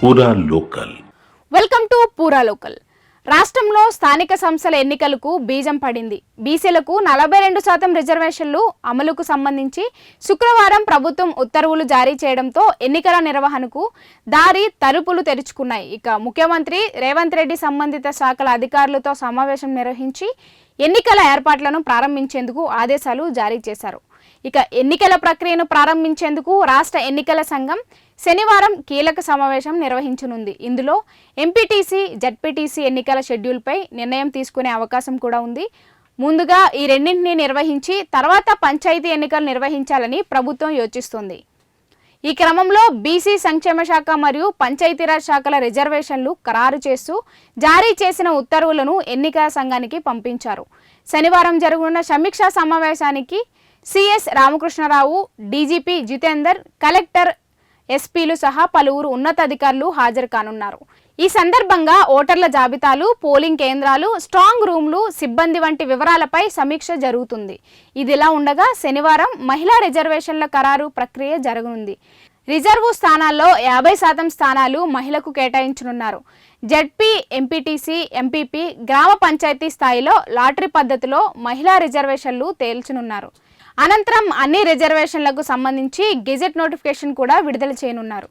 పూరా local. Welcome to పూరా local. రాష్ట్రంలో స్థానిక సంస్థల ఎన్నికలకు బీజం పడింది. బీసీలకు 42% రిజర్వేషన్లు అమలుకు సంబంధించి శుక్రవారం ప్రభుత్వం ఉత్తర్వులు జారీ చేయడంతో ఎన్నికల నిర్వహణకు దారి తలుపులు తెరుచుకున్నాయి. ఇక ముఖ్యమంత్రి రేవంత్ రెడ్డి సంబంధిత శాఖల అధికారులతో సమావేశం నిర్వహించి ఎన్నికల ఏర్పాట్లను ప్రారంభించేందుకు ఆదేశాలు జారీ చేశారు. ఇక ఎన్నికల ప్రక్రియను ప్రారంభించేందుకు రాష్ట్ర ఎన్నికల సంఘం శనివారం కీలక సమావేశం నిర్వహించనుంది. ఇందులో ఎంపీటీసీ, జడ్పీటీసీ ఎన్నికల షెడ్యూల్పై నిర్ణయం తీసుకునే అవకాశం కూడా ఉంది. ముందుగా ఈ రెండింటినీ నిర్వహించి తర్వాత పంచాయతీ ఎన్నికలు నిర్వహించాలని ప్రభుత్వం యోచిస్తోంది. ఈ క్రమంలో బీసీ సంక్షేమ శాఖ మరియు పంచాయతీరాజ్ శాఖల రిజర్వేషన్లు ఖరారు చేస్తూ జారీ చేసిన ఉత్తర్వులను ఎన్నికల సంఘానికి పంపించారు. శనివారం జరగనున్న సమీక్షా సమావేశానికి CS Ramakrishna Rao, DGP Jitender, collector, ఎస్పీలు సహా పలువురు ఉన్నతాధికారులు హాజరు కానున్నారు. ఈ సందర్భంగా ఓటర్ల జాబితాలు, పోలింగ్ కేంద్రాలు, స్ట్రాంగ్ రూమ్లు, సిబ్బంది వంటి వివరాలపై సమీక్ష జరుగుతుంది. ఇదిలా ఉండగా శనివారం మహిళా రిజర్వేషన్ల ఖరారు ప్రక్రియ జరగనుంది. రిజర్వు స్థానాల్లో 50% స్థానాలు మహిళకు కేటాయించనున్నారు. జడ్పీ, ఎంపీటీసీ, ఎంపీపీ, గ్రామ పంచాయతీ స్థాయిలో లాటరీ పద్ధతిలో మహిళా రిజర్వేషన్లు తేల్చనున్నారు. అనంతరం అన్ని రిజర్వేషన్లకు సంబంధించి గెజెట్ నోటిఫికేషన్ కూడా విడుదల చేయనున్నారు.